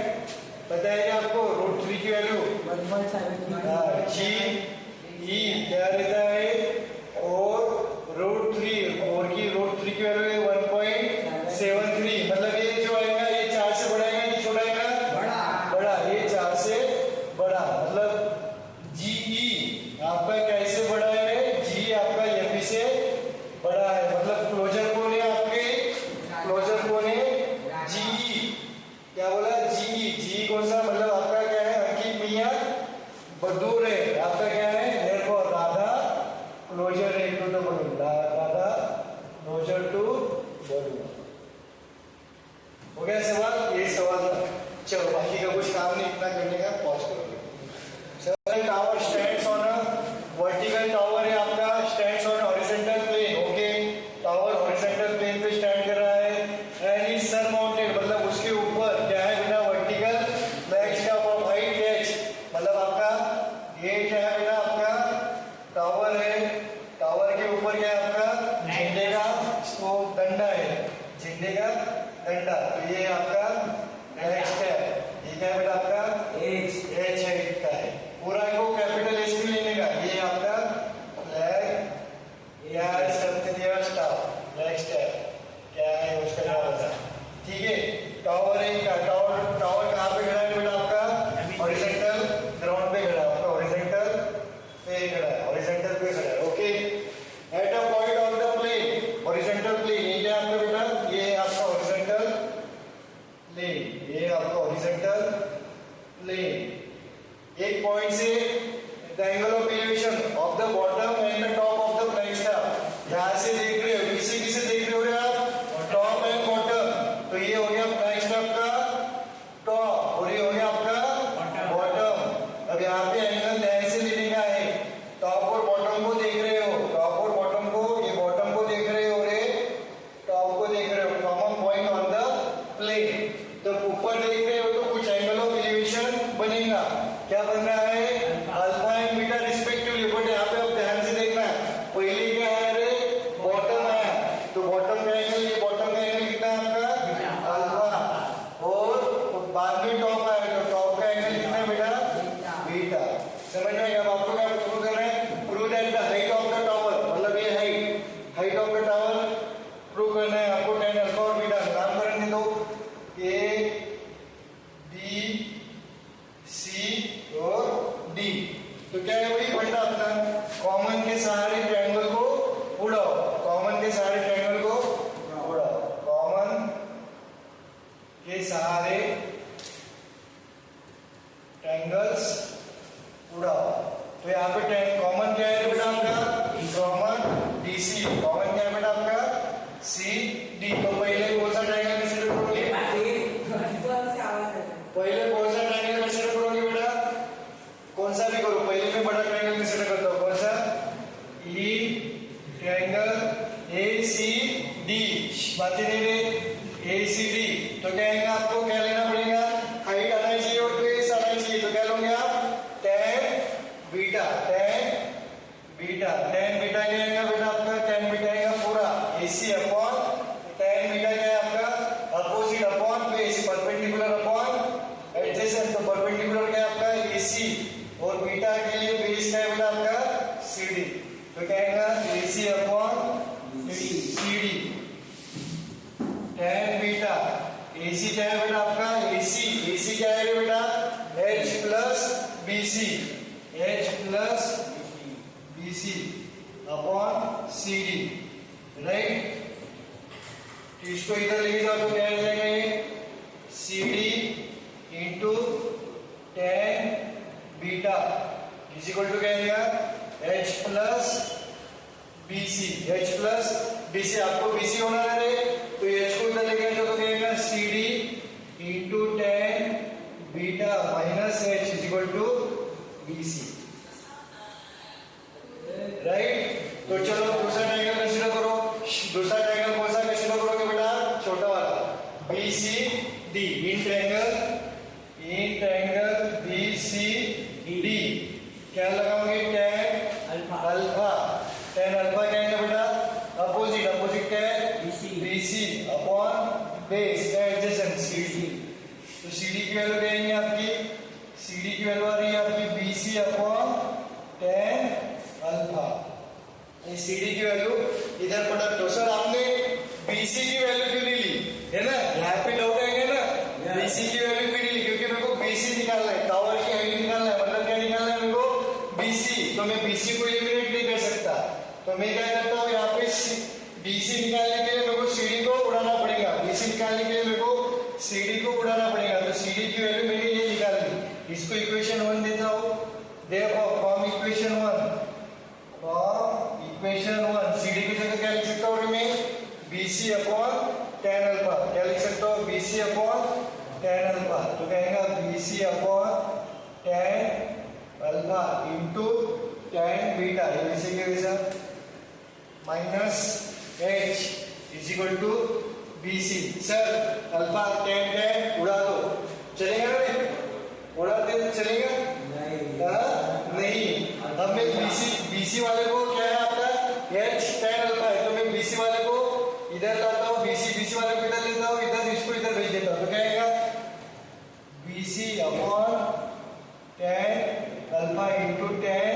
पता है आपको √3 की वैल्यू? 1.73 GE क्या रहता है? और √3 की वैल्यू है 1.73, हो गया सवाल? ये सवाल था। चलो बाकी का कुछ काम नहीं, इतना करने का, पॉज करोगे। Sir tower stands on a vertical tower है आपका, stands on horizontal plane. Okay, tower horizontal plane पे स्टैंड कर रहा है एंड इज सरमाउंटेड, मतलब उसके ऊपर क्या है बेटा? वर्टिकल मैक्स का ऑफ हाइट h, मतलब आपका ये क्या है बेटा? आपका टावर है, टावर के ऊपर क्या है आपका? झंडे का वो डंडा है, झंडे का डंडा। तो ये आपका नेक्स्ट है, ये क्या है बेटा? आपका एच h का है। पूरा को कैपिटल एच में लेने का। ये आपका फ्लैग या शब्द दिया स्टाफ। नेक्स्ट है क्या है? उसका नाम बता। ठीक है, टावर है का, टावर टावर कहाँ पे खड़ा है बेटा? आपका हॉरिजॉन्टल ग्राउंड पे खड़ा है, आपका हॉरिजॉन्टल पे खड़ा है, हॉरिजॉन्टल पे खड़ा है। Okay, at a point of the plane, horizontal plane, ये क्या आपका बेटा? ये आपका हॉरिजॉन्टल प्लेन, ये आपका हॉरिजॉन्टल प्लेन। एक पॉइंट से the angle of elevation of the bottom and the top of the flag staff, यहां से देख रहे हो, किसे किसे देख रहे हो रे आप? Top and bottom. तो ये हो गया फ्लैग स्टाफ का टॉप और ये हो गया आपका बॉटम। अब यहाँ पे एंगल ध्यान से लेने का है, टॉप और बॉटम को देख रहे हो, टॉप और बॉटम को, ये बॉटम को देख रहे हो रे, टॉप को देख रहे हो, common point on the plane. तो ऊपर देख रहे हो तो कुछ एंगल ऑफ एलिवेशन बनेगा। क्या बन रहा है? Alpha and beta respectively. But यहाँ पे आप ध्यान से देखना, पहले क्या है रे? बॉटम आया, तो बॉटम का एंगल, ये बॉटम का एंगल कितना है आपका? अल्फा। और बाद में टॉप आया, तो टॉप का एंगल कितना है बेटा? बीटा। समझ में? अब आपको क्या प्रूव करना है? Prove that the height of the tower, मतलब ये height of the tower prove करना है आपको। tan अल्फा और बीटा नाम करने दो, ए बी सी और डी। तो क्या है वही फंडा अपना, कॉमन के सहारे ट्रायंगल को उड़ाओ, कॉमन के सहारे ट्रायंगल को उड़ाओ, कॉमन के सहारे ट्रायंगल्स उड़ाओ। तो यहाँ पे कॉमन क्या है बेटा आपका? Common DC. कॉमन क्या है बेटा आपका? C D. तो पहले कौन सा ट्रायंगल कंसीडर करोगे? पहले कौन सा ट्रायंगल कंसीडर करोगे बेटा? कौन सा भी करो, पहले मैं बड़ा ट्रायंगल कंसीडर करता हूँ। कौन सा? ई ट्रायंगल ए सी डी। बातें नहीं रे, ए सी डी। तो क्या है आपको? क्या लेना पड़ेगा? हाइट आना चाहिए और बेस आना चाहिए। तो क्या लोगे आप? tan beta, tan beta. tan beta क्या आएगा बेटा आपका? tan बीटा आएगा पूरा AC अपॉन tan बीटा क्या है आपका? Opposite upon base, perpendicular upon adjacent. तो परपेंडिकुलर क्या है आपका? AC और बीटा के लिए बेस क्या है बेटा आपका? CD। तो क्या आएगा? AC upon CD। tan beta AC क्या है बेटा आपका? AC क्या है बेटा? H plus BC, H plus BC upon CD, right? इसको इधर लेके जाओ तो क्या आ जाएगा? ये CD into tan beta is equal to क्या आएगा? H plus BC, H plus BC। आपको BC होना है तो H को इधर लेके जाओ तो क्या आएगा? CD into tan beta minus H is equal to BC, right? तो चलो दूसरा ट्रायंगल कंसीडर करो। दूसरा ट्रायंगल कौन सा कंसीडर करोगे बेटा? छोटा वाला BCD। इन ट्रायंगल BCD क्या लगाओगे? tan alpha. tan अल्फा क्या है बेटा? अपोजिट, अपोजिट क्या है? BC अपॉन बेस का एडजेसेंट CD। तो CD की वैल्यू क्या आएगी आपकी? CD की वैल्यू आ रही है आपकी BC अपॉन tan अल्फा। इस CD की वैल्यू इधर पड़ा। तो सर आपने BC की वैल्यू क्यों नहीं ली? है ना, यहाँ पे डाउट आएगा ना, BC की वैल्यू क्यों नहीं ली? क्योंकि मेरे को BC निकालना है, टावर की हाइट निकालना है, मतलब क्या निकालना है मेरे को? BC। तो मैं BC को एलिमिनेट नहीं कर सकता, तो मैं क्या करता हूँ? यहाँ पे BC निकालने के लिए मेरे को CD को उड़ाना पड़ेगा। BC निकालने के लिए मेरे को CD को उड़ाना पड़ेगा। तो CD की वैल्यू मैंने ये निकाल ली। इसको इक्वेशन 1 देता हूँ। Therefore from equation 1 CD की जगह क्या लिख सकता हूँ मैं? BC अपॉन टेन अल्फा, क्या लिख सकते हो B C upon tan alpha, तो कहेंगे B C upon tan alpha into tan beta, ये लिखेंगे वैसा minus H is equal to B C. Sir alpha tan tan उड़ा दो, चलेगा नहीं? उड़ाते तो चलेगा नहीं। अब मैं बीसी वाले को क्या है आपका एच टेन अल्फा है, तो मैं बीसी वाले को इधर लाता हूँ, बीसी वाले को इधर लेता हूँ, इधर इसको इधर भेज देता हूँ, तो क्या आएगा BC upon tan alpha into tan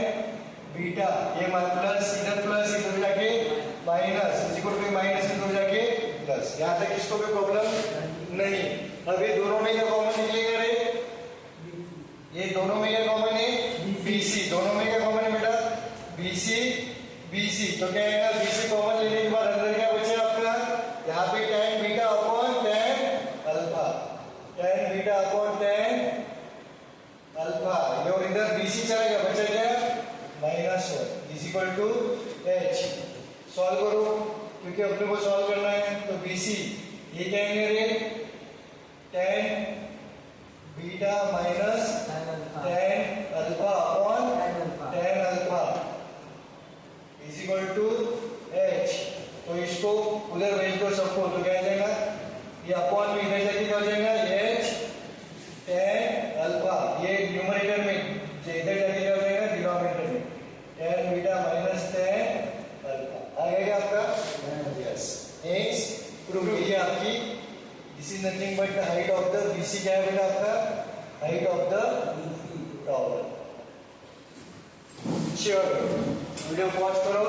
beta, ये प्लस इधर जाके माइनस इक्वल माइनस इधर जाके प्लस। यहाँ तक इसको कोई प्रॉब्लम नहीं। अब ये दोनों में क्या कॉमन निकलेगा रे? ये दोनों में क्या कॉमन है? बीसी, दोनों में क्या कॉमन है बेटा? बीसी बीसी, तो क्या आएगा बीसी कॉमन लेने के बाद अंदर क्या बचे आपका? यहाँ पे tan beta upon tan alpha, tan beta upon tan alpha, ये और इधर बीसी चलेगा, बचा क्या minus is equal to H. Solve करो क्योंकि अपने को सॉल्व करना है, तो बीसी ये क्या है रे? Tan beta minus ten alpha upon tan alpha is equal to H. तो इसको उधर भेज दो सबको, तो क्या आ जाएगा? ये अपॉन में इधर जाके क्या हो जाएगा? एच टेन अल्फा, ये न्यूमरेटर में, इधर जाके क्या हो जाएगा? डिनोमिनेटर में ten beta minus ten alpha. आ गया आपका? Yes, next proof. ये आपकी this is nothing but the height of the BC, क्या है बेटा आपका? Height of the tower. Sure, video pause करो।